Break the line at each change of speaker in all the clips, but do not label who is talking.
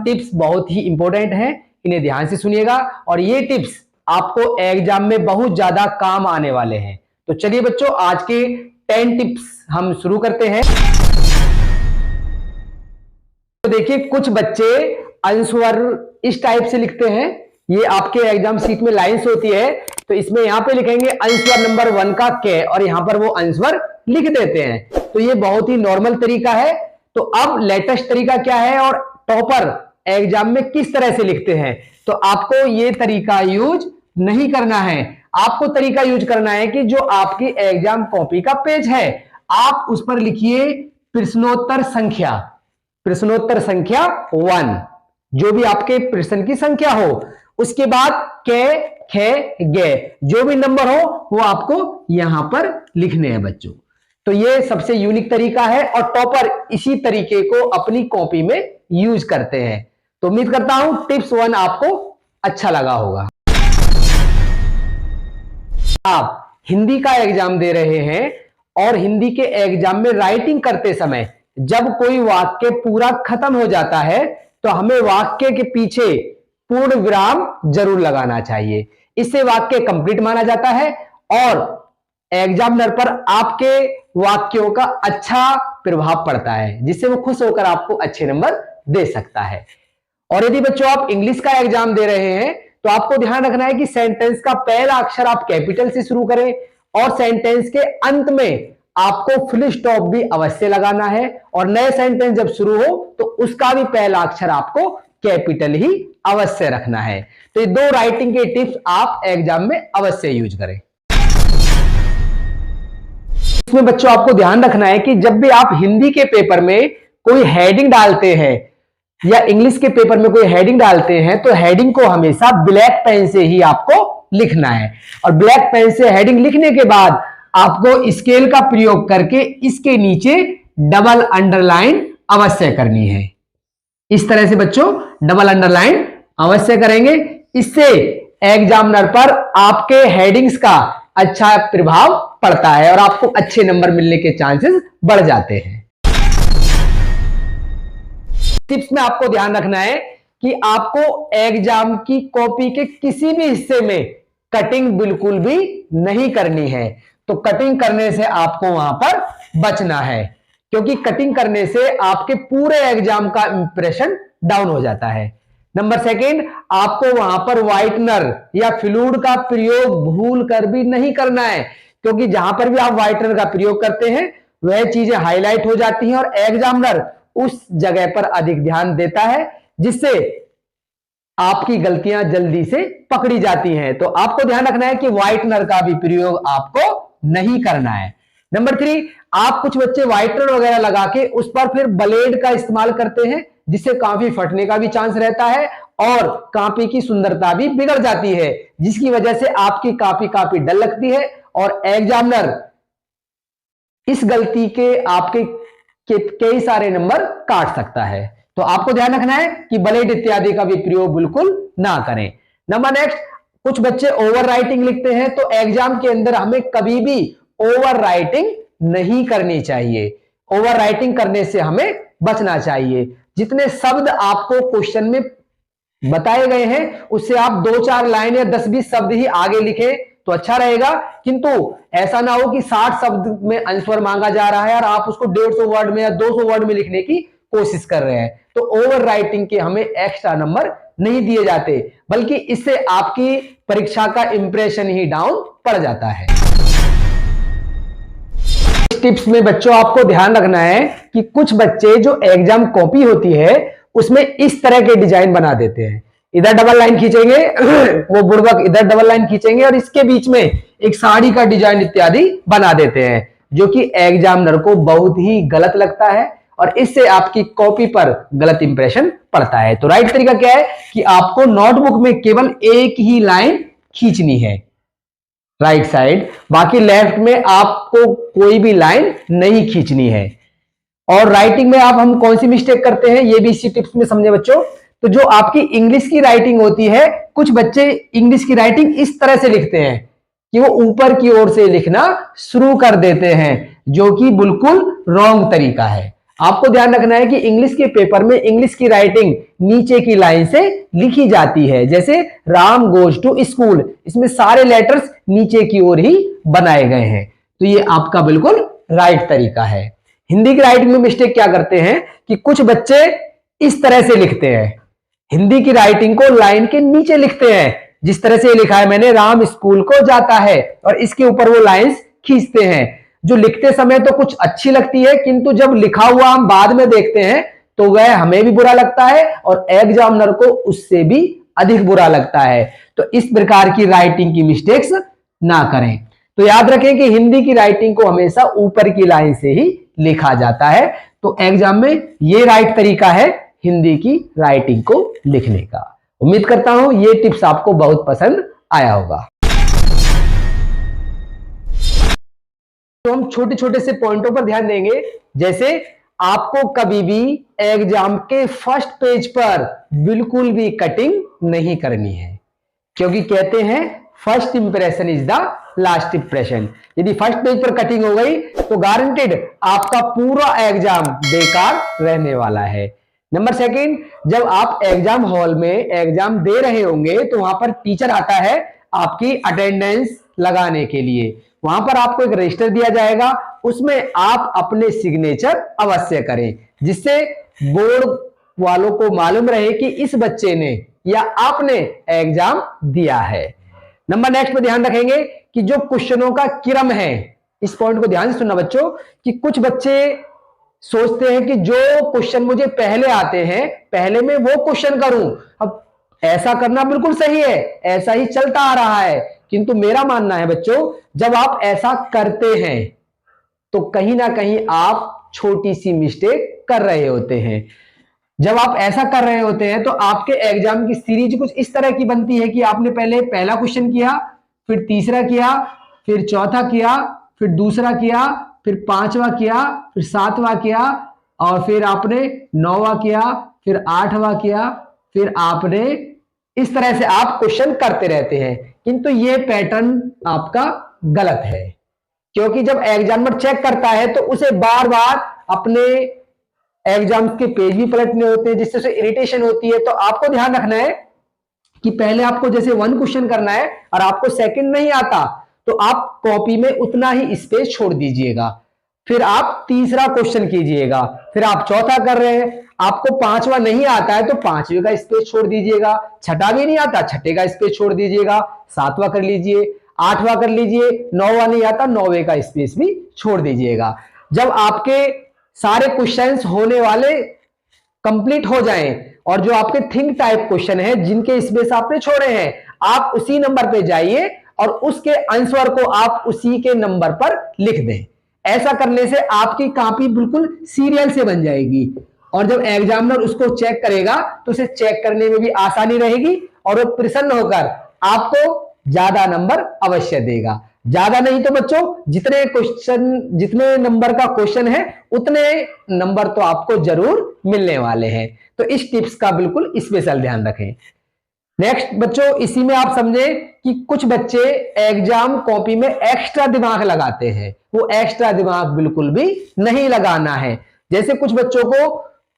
Tips बहुत ही important हैं, इन्हें ध्यान से सुनिएगा और ये टिप्स आपको एग्जाम में बहुत ज्यादा काम आने वाले हैं। तो चलिए बच्चों, आज के 10 टिप्स हम शुरू करते हैं। तो देखिए, कुछ बच्चे आंसर इस टाइप से लिखते हैं। ये आपके एग्जाम शीट में लाइंस होती है, तो इसमें यहां पे लिखेंगे आंसर नंबर 1 का के और यहां पर वो आंसर लिख देते हैं। तो ये बहुत ही नॉर्मल तरीका है। तो अब लेटेस्ट तरीका क्या है और टॉपर एग्जाम में किस तरह से लिखते हैं, तो आपको ये तरीका यूज नहीं करना है। आपको तरीका यूज करना है कि जो आपकी एग्जाम कॉपी का पेज है, आप उस पर लिखिए प्रश्नोत्तर संख्या 1, जो भी आपके प्रश्न की संख्या हो। उसके बाद के, खे, गे, जो भी नंबर हो वो आपको यहां पर लिखने हैं बच्चों। तो ये सबसे यूनिक तरीका है और टॉपर इसी तरीके को अपनी कॉपी में यूज करते हैं। तो उम्मीद करता हूं टिप्स 1 आपको अच्छा लगा होगा। आप हिंदी का एग्जाम दे रहे हैं और हिंदी के एग्जाम में राइटिंग करते समय जब कोई वाक्य पूरा खत्म हो जाता है तो हमें वाक्य के पीछे पूर्ण विराम जरूर लगाना चाहिए। इससे वाक्य कंप्लीट माना जाता है और एग्जामिनर पर आपके वाक्यों का अच्छा प्रभाव पड़ता है, जिससे वो खुश होकर आपको अच्छे नंबर दे सकता है। और यदि बच्चों आप इंग्लिश का एग्जाम दे रहे हैं तो आपको ध्यान रखना है कि सेंटेंस का पहला अक्षर आप कैपिटल से शुरू करें और सेंटेंस के अंत में आपको फुल स्टॉप भी अवश्य लगाना है और नए सेंटेंस जब शुरू हो तो उसका भी पहला अक्षर आपको कैपिटल ही अवश्य रखना है। तो ये 2 राइटिंग के टिप्स आप एग्जाम में अवश्य यूज करें। इसमें बच्चों आपको ध्यान रखना है कि जब भी आप हिंदी के पेपर में कोई हेडिंग डालते हैं या इंग्लिश के पेपर में कोई हेडिंग डालते हैं तो हेडिंग को हमेशा ब्लैक पेन से ही आपको लिखना है और ब्लैक पेन से हेडिंग लिखने के बाद आपको स्केल का प्रयोग करके इसके नीचे डबल अंडरलाइन अवश्य करनी है। इस तरह से बच्चों डबल अंडरलाइन अवश्य करेंगे। इससे एग्जामिनर पर आपके हेडिंग्स का अच्छा प्रभाव पड़ता है और आपको अच्छे नंबर मिलने के चांसेस बढ़ जाते हैं। टिप्स में आपको ध्यान रखना है कि आपको एग्जाम की कॉपी के किसी भी हिस्से में कटिंग बिल्कुल भी नहीं करनी है। तो कटिंग करने से आपको वहां पर बचना है, क्योंकि कटिंग करने से आपके पूरे एग्जाम का इंप्रेशन डाउन हो जाता है। नंबर 2, आपको वहां पर व्हाइटनर या फ्लूइड का प्रयोग भूल कर भी नहीं करना है, क्योंकि जहां पर भी आप व्हाइटनर का प्रयोग करते हैं वह चीजें हाईलाइट हो जाती हैं और एग्जामिनर उस जगह पर अधिक ध्यान देता है, जिससे आपकी गलतियां जल्दी से पकड़ी जाती हैं। तो आपको ध्यान रखना है कि व्हाइटनर का भी प्रयोग आपको नहीं करना है। नंबर 3, आप कुछ बच्चे व्हाइटनर वगैरह लगा के उस पर फिर ब्लेड का इस्तेमाल करते हैं, जिससे काफी फटने का भी चांस रहता है और कॉपी की सुंदरता भी बिगड़ जाती है, जिसकी वजह से आपकी कॉपी काफी डल लगती है और एग्जामिनर इस गलती के आपके कई सारे नंबर काट सकता है। तो आपको ध्यान रखना है कि ब्लेड इत्यादि का भी प्रयोग बिल्कुल ना करें। नंबर नेक्स्ट, कुछ बच्चे ओवर राइटिंग लिखते हैं, तो एग्जाम के अंदर हमें कभी भी ओवर राइटिंग नहीं करनी चाहिए। ओवर राइटिंग करने से हमें बचना चाहिए। जितने शब्द आपको क्वेश्चन में बताए गए हैं उससे आप 2-4 लाइन या 10-20 शब्द ही आगे लिखें तो अच्छा रहेगा, किंतु ऐसा ना हो कि 60 शब्द में आंसर मांगा जा रहा है और आप उसको 150 वर्ड में या 200 वर्ड में लिखने की कोशिश कर रहे हैं। तो ओवर राइटिंग के हमें एक्स्ट्रा नंबर नहीं दिए जाते, बल्कि इससे आपकी परीक्षा का इंप्रेशन ही डाउन पड़ जाता है। इस टिप्स में बच्चों आपको ध्यान रखना है कि कुछ बच्चे जो एग्जाम कॉपी होती है उसमें इस तरह के डिजाइन बना देते हैं। इधर डबल लाइन खींचेंगे वो बुड़बक इधर डबल लाइन खींचेंगे और इसके बीच में एक साड़ी का डिजाइन इत्यादि बना देते हैं, जो कि एग्जामिनर को बहुत ही गलत लगता है और इससे आपकी कॉपी पर गलत इंप्रेशन पड़ता है। तो राइट तरीका क्या है कि आपको नोटबुक में केवल एक ही लाइन खींचनी है राइट साइड, बाकी लेफ्ट में आपको कोई भी लाइन नहीं खींचनी है। और राइटिंग में आप हम कौन सी मिस्टेक करते हैं ये भी इसी टिप्स में समझे बच्चों। तो जो आपकी इंग्लिश की राइटिंग होती है, कुछ बच्चे इंग्लिश की राइटिंग इस तरह से लिखते हैं कि वो ऊपर की ओर से लिखना शुरू कर देते हैं, जो कि बिल्कुल रॉन्ग तरीका है। आपको ध्यान रखना है कि इंग्लिश के पेपर में इंग्लिश की राइटिंग नीचे की लाइन से लिखी जाती है। जैसे राम गोज टू स्कूल, इसमें सारे लेटर्स नीचे की ओर ही बनाए गए हैं। तो ये आपका बिल्कुल राइट तरीका है। हिंदी की राइटिंग में मिस्टेक क्या करते हैं कि कुछ बच्चे इस तरह से लिखते हैं, हिंदी की राइटिंग को लाइन के नीचे लिखते हैं। जिस तरह से लिखा है मैंने, राम स्कूल को जाता है, और इसके ऊपर वो लाइंस खींचते हैं, जो लिखते समय तो कुछ अच्छी लगती है, किंतु जब लिखा हुआ हम बाद में देखते हैं तो वह हमें भी बुरा लगता है और एग्जामिनर को उससे भी अधिक बुरा लगता है। तो इस प्रकार की राइटिंग की मिस्टेक्स ना करें। तो याद रखें कि हिंदी की राइटिंग को हमेशा ऊपर की लाइन से ही लिखा जाता है। तो एग्जाम में ये राइट तरीका है हिंदी की राइटिंग को लिखने का। उम्मीद करता हूं ये टिप्स आपको बहुत पसंद आया होगा। तो हम छोटे छोटे से पॉइंटों पर ध्यान देंगे। जैसे आपको कभी भी एग्जाम के फर्स्ट पेज पर बिल्कुल भी कटिंग नहीं करनी है, क्योंकि कहते हैं first impression is the last impression. यदि फर्स्ट पेज पर कटिंग हो गई तो गारंटेड आपका पूरा एग्जाम बेकार रहने वाला है। नंबर सेकंड, जब आप एग्जाम हॉल में एग्जाम दे रहे होंगे तो वहां पर टीचर आता है आपकी अटेंडेंस लगाने के लिए। वहां पर आपको एक रजिस्टर दिया जाएगा, उसमें आप अपने सिग्नेचर अवश्य करें, जिससे बोर्ड वालों को मालूम रहे कि इस बच्चे ने या आपने एग्जाम दिया है। नंबर नेक्स्ट पे ध्यान रखेंगे कि जो क्वेश्चनों का क्रम है, इस पॉइंट को ध्यान से सुनना बच्चों, कि कुछ बच्चे सोचते हैं कि जो क्वेश्चन मुझे पहले आते हैं पहले मैं वो क्वेश्चन करूं। अब ऐसा करना बिल्कुल सही है, ऐसा ही चलता आ रहा है, किंतु मेरा मानना है बच्चों, जब आप ऐसा करते हैं तो कहीं ना कहीं आप छोटी सी मिस्टेक कर रहे होते हैं। जब आप ऐसा कर रहे होते हैं तो आपके एग्जाम की सीरीज कुछ इस तरह की बनती है कि आपने पहले पहला क्वेश्चन किया, फिर तीसरा किया, फिर चौथा किया, फिर दूसरा किया, फिर पांचवा किया, फिर सातवां किया, और फिर आपने नौवां किया, फिर आठवां किया, फिर आपने इस तरह से आप क्वेश्चन करते रहते हैं। किंतु ये पैटर्न आपका गलत है, क्योंकि जब एग्जामिनर चेक करता है तो उसे बार बार अपने एग्जाम के पेज भी पलटने होते हैं, जिससे उसे इरिटेशन होती है। तो आपको ध्यान रखना है कि पहले आपको जैसे 1 क्वेश्चन करना है और आपको सेकंड नहीं आता तो आप कॉपी में उतना ही स्पेस छोड़ दीजिएगा, फिर आप तीसरा क्वेश्चन कीजिएगा, फिर आप चौथा कर रहे हैं, आपको पांचवा नहीं आता है तो पांचवे का स्पेस छोड़ दीजिएगा, छठा भी नहीं आता छठे का स्पेस छोड़ दीजिएगा, सातवां कर लीजिए, आठवां कर लीजिए, नौवां नहीं आता नौवे का स्पेस भी छोड़ दीजिएगा। जब आपके सारे क्वेश्चंस होने वाले कंप्लीट हो जाएं और जो आपके थिंक टाइप क्वेश्चन है जिनके स्पेस आपने छोड़े हैं, आप उसी नंबर पे जाइए और उसके आंसर को आप उसी के नंबर पर लिख दें। ऐसा करने से आपकी कॉपी बिल्कुल सीरियल से बन जाएगी और जब एग्जामिनर उसको चेक करेगा तो उसे चेक करने में भी आसानी रहेगी और वो प्रसन्न होकर आपको ज्यादा नंबर अवश्य देगा। ज्यादा नहीं तो बच्चों जितने नंबर का क्वेश्चन है उतने नंबर तो आपको जरूर मिलने वाले हैं। तो इस टिप्स का बिल्कुल स्पेशल ध्यान रखें। नेक्स्ट बच्चों, इसी में आप समझे कि कुछ बच्चे एग्जाम कॉपी में एक्स्ट्रा दिमाग लगाते हैं। वो एक्स्ट्रा दिमाग बिल्कुल भी नहीं लगाना है। जैसे कुछ बच्चों को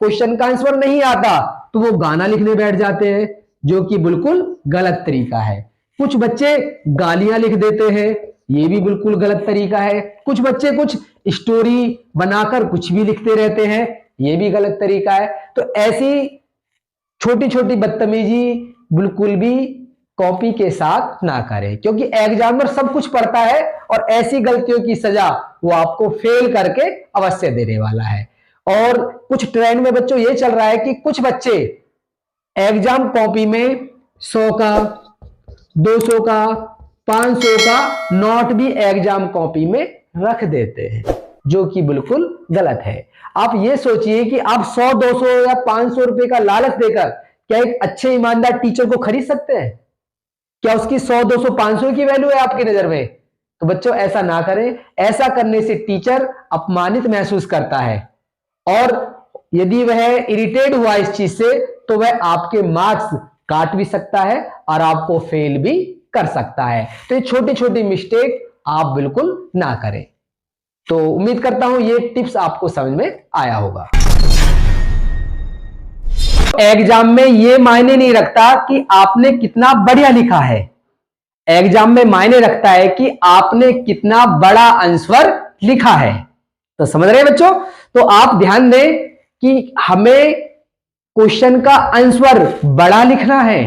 क्वेश्चन का आंसर नहीं आता तो वो गाना लिखने बैठ जाते हैं, जो कि बिल्कुल गलत तरीका है। कुछ बच्चे गालियां लिख देते हैं, ये भी बिल्कुल गलत तरीका है। कुछ बच्चे कुछ स्टोरी बनाकर कुछ भी लिखते रहते हैं, ये भी गलत तरीका है। तो ऐसी छोटी छोटी बदतमीजी बिल्कुल भी कॉपी के साथ ना करें, क्योंकि एग्जामिनर सब कुछ पढ़ता है और ऐसी गलतियों की सजा वो आपको फेल करके अवश्य देने वाला है। और कुछ ट्रेंड में बच्चों ये चल रहा है कि कुछ बच्चे एग्जाम कॉपी में 100 का, 200 का, 500 का नोट भी एग्जाम कॉपी में रख देते हैं, जो कि बिल्कुल गलत है। आप ये सोचिए कि आप 100, 200 या 500 रुपए का लालच देकर क्या एक अच्छे ईमानदार टीचर को खरीद सकते हैं? क्या उसकी 100, 200, 500 की वैल्यू है आपकी नजर में? तो बच्चों ऐसा ना करें। ऐसा करने से टीचर अपमानित महसूस करता है और यदि वह इरिटेट हुआ इस चीज से तो वह आपके मार्क्स काट भी सकता है और आपको फेल भी कर सकता है। तो ये छोटी छोटी मिस्टेक आप बिल्कुल ना करें। तो उम्मीद करता हूं ये टिप्स आपको समझ में आया होगा। एग्जाम में ये मायने नहीं रखता कि आपने कितना बढ़िया लिखा है, एग्जाम में मायने रखता है कि आपने कितना बड़ा आंसर लिखा है। तो समझ रहे हैं बच्चों? तो आप ध्यान दें कि हमें क्वेश्चन का आंसर बड़ा लिखना है,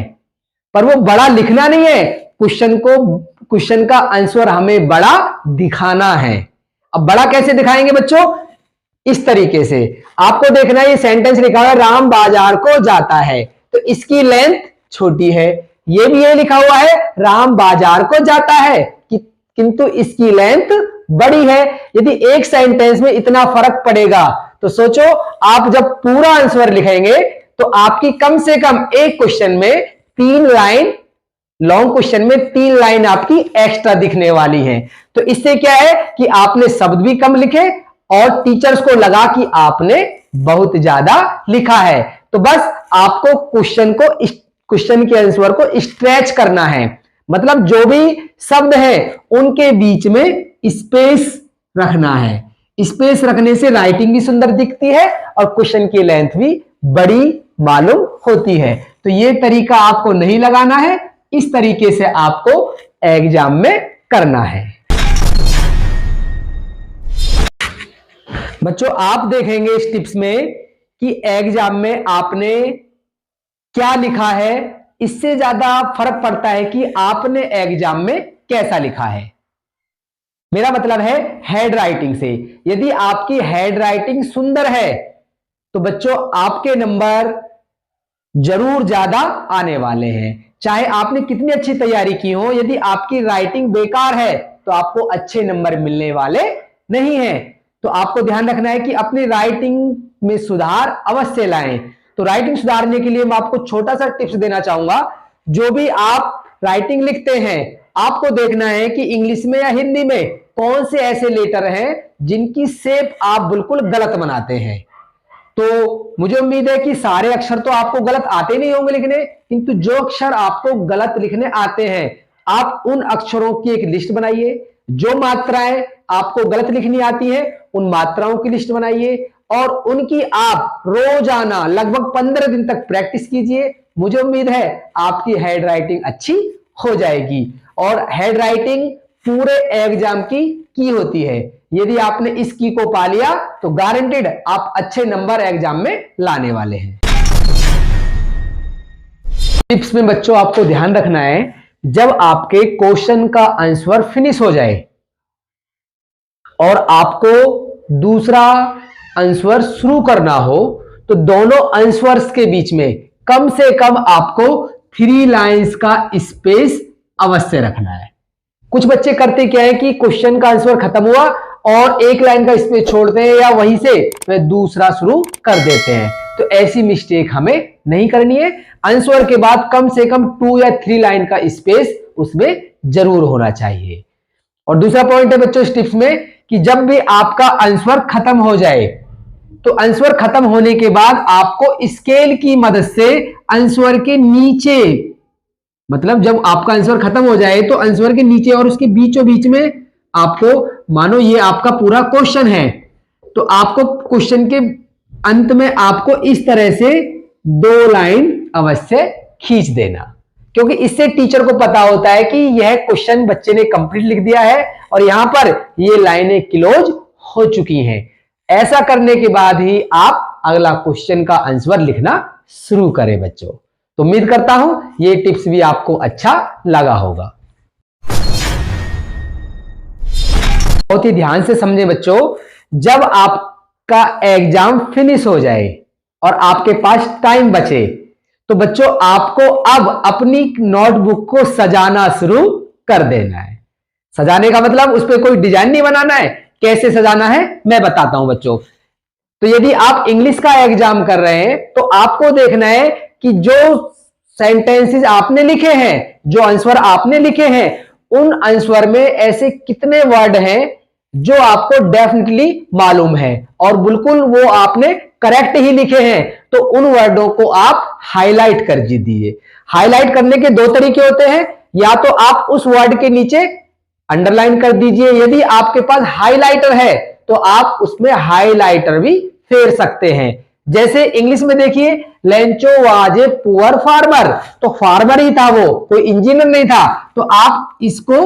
पर वो बड़ा लिखना नहीं है, क्वेश्चन का आंसर हमें बड़ा दिखाना है। अब बड़ा कैसे दिखाएंगे बच्चों? इस तरीके से आपको देखना है, ये सेंटेंस लिखा हुआ है राम बाजार को जाता है, तो इसकी लेंथ छोटी है। ये भी ये लिखा हुआ है राम बाजार को जाता है, किंतु इसकी लेंथ बड़ी है। यदि एक सेंटेंस में इतना फर्क पड़ेगा तो सोचो आप जब पूरा आंसर लिखेंगे तो आपकी कम से कम एक क्वेश्चन में 3 लाइन, लॉन्ग क्वेश्चन में 3 लाइन आपकी एक्स्ट्रा दिखने वाली है। तो इससे क्या है कि आपने शब्द भी कम लिखे और टीचर्स को लगा कि आपने बहुत ज्यादा लिखा है। तो बस आपको क्वेश्चन के आंसर को स्ट्रेच करना है, मतलब जो भी शब्द है उनके बीच में स्पेस रखना है। स्पेस रखने से राइटिंग भी सुंदर दिखती है और क्वेश्चन की लेंथ भी बड़ी मालूम होती है। तो ये तरीका आपको नहीं लगाना है, इस तरीके से आपको एग्जाम में करना है। बच्चों आप देखेंगे इस टिप्स में कि एग्जाम में आपने क्या लिखा है, इससे ज्यादा फर्क पड़ता है कि आपने एग्जाम में कैसा लिखा है। मेरा मतलब है हेड राइटिंग से। यदि आपकी हेड राइटिंग सुंदर है तो बच्चों आपके नंबर जरूर ज्यादा आने वाले हैं, चाहे आपने कितनी अच्छी तैयारी की हो। यदि आपकी राइटिंग बेकार है तो आपको अच्छे नंबर मिलने वाले नहीं हैं। तो आपको ध्यान रखना है कि अपनी राइटिंग में सुधार अवश्य लाएं। तो राइटिंग सुधारने के लिए मैं आपको छोटा सा टिप्स देना चाहूंगा। जो भी आप राइटिंग लिखते हैं आपको देखना है कि इंग्लिश में या हिंदी में कौन से ऐसे लेटर हैं जिनकी शेप आप बिल्कुल गलत बनाते हैं। तो मुझे उम्मीद है कि सारे अक्षर तो आपको गलत आते नहीं होंगे लिखने, किंतु जो अक्षर आपको गलत लिखने आते हैं आप उन अक्षरों की एक लिस्ट बनाइए। जो मात्राएं आपको गलत लिखनी आती है उन मात्राओं की लिस्ट बनाइए और उनकी आप रोजाना लगभग 15 दिन तक प्रैक्टिस कीजिए। मुझे उम्मीद है आपकी हैंड राइटिंग अच्छी हो जाएगी। और हैंड राइटिंग पूरे एग्जाम की होती है। यदि आपने इस की को पा लिया तो गारंटेड आप अच्छे नंबर एग्जाम में लाने वाले हैं। टिप्स में बच्चों आपको ध्यान रखना है, जब आपके क्वेश्चन का आंसर फिनिश हो जाए और आपको दूसरा आंसर शुरू करना हो तो दोनों आंसर्स के बीच में कम से कम आपको 3 लाइंस का स्पेस अवश्य रखना है। कुछ बच्चे करते क्या है कि क्वेश्चन का आंसर खत्म हुआ और 1 लाइन का स्पेस छोड़ते हैं या वहीं से दूसरा शुरू कर देते हैं। तो ऐसी मिस्टेक हमें नहीं करनी है। आंसर के बाद कम से कम 2 या 3 लाइन का स्पेस उसमें जरूर होना चाहिए। और दूसरा पॉइंट है बच्चों इस टिप्स में कि जब भी आपका आंसर खत्म हो जाए तो आंसर खत्म होने के बाद आपको स्केल की मदद से आंसर के नीचे, मतलब जब आपका आंसर खत्म हो जाए तो आंसर के नीचे और उसके बीचों बीच में आपको, मानो ये आपका पूरा क्वेश्चन है, तो आपको क्वेश्चन के अंत में आपको इस तरह से 2 लाइन अवश्य खींच देना, क्योंकि इससे टीचर को पता होता है कि यह क्वेश्चन बच्चे ने कंप्लीट लिख दिया है और यहां पर ये लाइनें क्लोज हो चुकी हैं। ऐसा करने के बाद ही आप अगला क्वेश्चन का आंसर लिखना शुरू करें बच्चों। तो उम्मीद करता हूं ये टिप्स भी आपको अच्छा लगा होगा। बहुत ही ध्यान से समझें बच्चों, जब आपका एग्जाम फिनिश हो जाए और आपके पास टाइम बचे तो बच्चों आपको अब अपनी नोटबुक को सजाना शुरू कर देना है। सजाने का मतलब उस पर कोई डिजाइन नहीं बनाना है। कैसे सजाना है मैं बताता हूं बच्चों। तो यदि आप इंग्लिश का एग्जाम कर रहे हैं तो आपको देखना है कि जो सेंटेंसेस आपने लिखे हैं, जो आंसर आपने लिखे हैं, उन आंसर में ऐसे कितने वर्ड हैं जो आपको डेफिनेटली मालूम है और बिल्कुल वो आपने करेक्ट ही लिखे हैं। तो उन वर्डों को आप हाईलाइट कर दीजिए। हाईलाइट करने के 2 तरीके होते हैं, या तो आप उस वर्ड के नीचे अंडरलाइन कर दीजिए। यदि आपके पास हाईलाइटर है तो आप उसमें हाइलाइटर भी फेर सकते हैं। जैसे इंग्लिश में देखिए, Lencho was a poor farmer, तो फार्मर ही था वो, कोई इंजीनियर नहीं था, तो आप इसको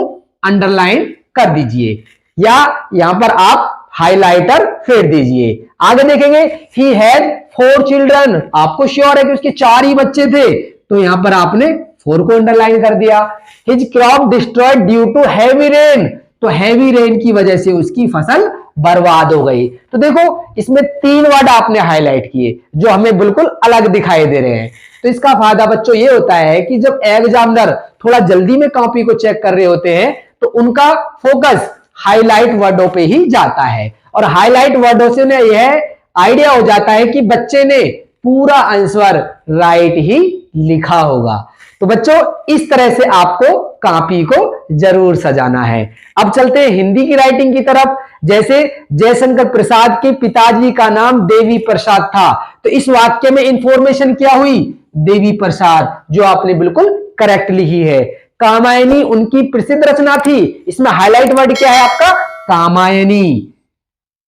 अंडरलाइन कर दीजिए या यहां पर आप हाइलाइटर फेर दीजिए। आगे देखेंगे, ही हैड 4 चिल्ड्रन, आपको श्योर है कि उसके 4 ही बच्चे थे, तो यहां पर आपने 4 को अंडरलाइन कर दिया। His crop destroyed due to heavy rain, तो हैवी रेन की वजह से उसकी फसल बर्बाद हो गई। तो देखो इसमें 3 वर्ड आपने हाईलाइट किए जो हमें बिल्कुल अलग दिखाई दे रहे हैं। तो इसका फायदा बच्चों ये होता है कि जब एग्जामिनर थोड़ा जल्दी में कॉपी को चेक कर रहे होते हैं तो उनका फोकस हाईलाइट वर्डों पे ही जाता है, और हाईलाइट वर्डों से उन्हें यह आइडिया हो जाता है कि बच्चे ने पूरा आंसर राइट ही लिखा होगा। तो बच्चों इस तरह से आपको कॉपी को जरूर सजाना है। अब चलते हैं हिंदी की राइटिंग की तरफ। जैसे जयशंकर प्रसाद के पिताजी का नाम देवी प्रसाद था, तो इस वाक्य में इंफॉर्मेशन क्या हुई? देवी प्रसाद, जो आपने बिल्कुल करेक्ट लिखी है। कामायनी उनकी प्रसिद्ध रचना थी, इसमें हाईलाइट वर्ड क्या है आपका? कामायनी।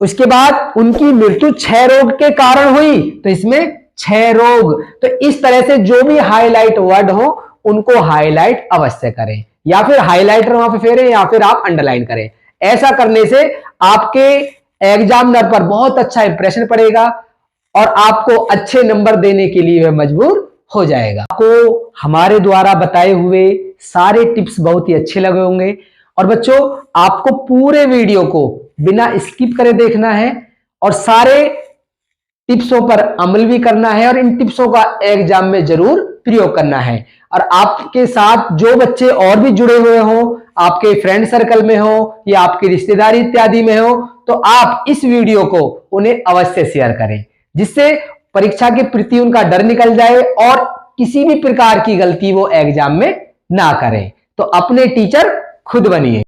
उसके बाद उनकी मृत्यु क्षय रोग के कारण हुई, तो इसमें क्षय रोग। तो इस तरह से जो भी हाईलाइट वर्ड हो उनको हाईलाइट अवश्य करें, या फिर हाईलाइटर वहां पे फेरें या फिर आप अंडरलाइन करें। ऐसा करने से आपके एग्जामिनर पर बहुत अच्छा इंप्रेशन पड़ेगा और आपको अच्छे नंबर देने के लिए वह मजबूर हो जाएगा। आपको हमारे द्वारा बताए हुए सारे टिप्स बहुत ही अच्छे लगे होंगे, और बच्चों आपको पूरे वीडियो को बिना स्किप करे देखना है और सारे टिप्सों पर अमल भी करना है, और इन टिप्सों का एग्जाम में जरूर प्रयोग करना है। और आपके साथ जो बच्चे और भी जुड़े हुए हो, आपके फ्रेंड सर्कल में हो या आपकी रिश्तेदारी इत्यादि में हो, तो आप इस वीडियो को उन्हें अवश्य शेयर करें, जिससे परीक्षा के प्रति उनका डर निकल जाए और किसी भी प्रकार की गलती वो एग्जाम में ना करें। तो अपने टीचर खुद बनिए।